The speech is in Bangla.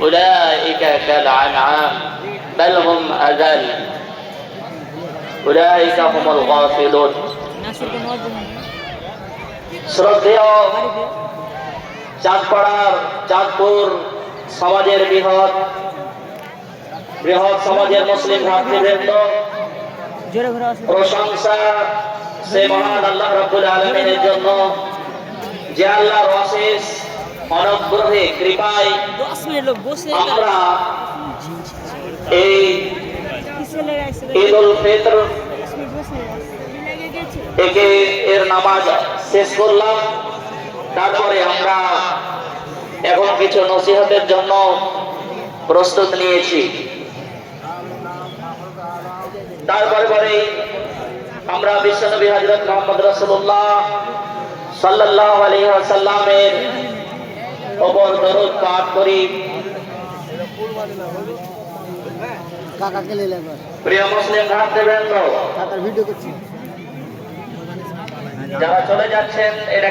উলাইকা কাল আনআম বাল হুম আযাল উলাইকা হুমুল গাফিলুন। শ্রদ্ধেয় চাঁদপুর সমাজের বৃহৎ সমাজের মুসলিম ভাতৃবৃন্দ, প্রশংসা সে মহান আল্লাহ রাব্বুল আলামিনের জন্য, যে আল্লাহর অশেষ অনুগ্রহে কৃপায় আমরা এই ঈদুল ফিতর এর নামাজ শেষ করলাম। তারপরে আমরা এখন কিছু নসিহতের জন্য প্রস্তুত নিয়েছি। তারপরে আমরা বিশ্বনবী হযরত মুহাম্মদ রাসূলুল্লাহ সাল্লাল্লাহু আলাইহি ওয়াসাল্লামের উপর দরুদ পাঠ করি। প্রিয় মুসলিম ভাতৃবৃন্দ, যারা চলে যাচ্ছেন এটা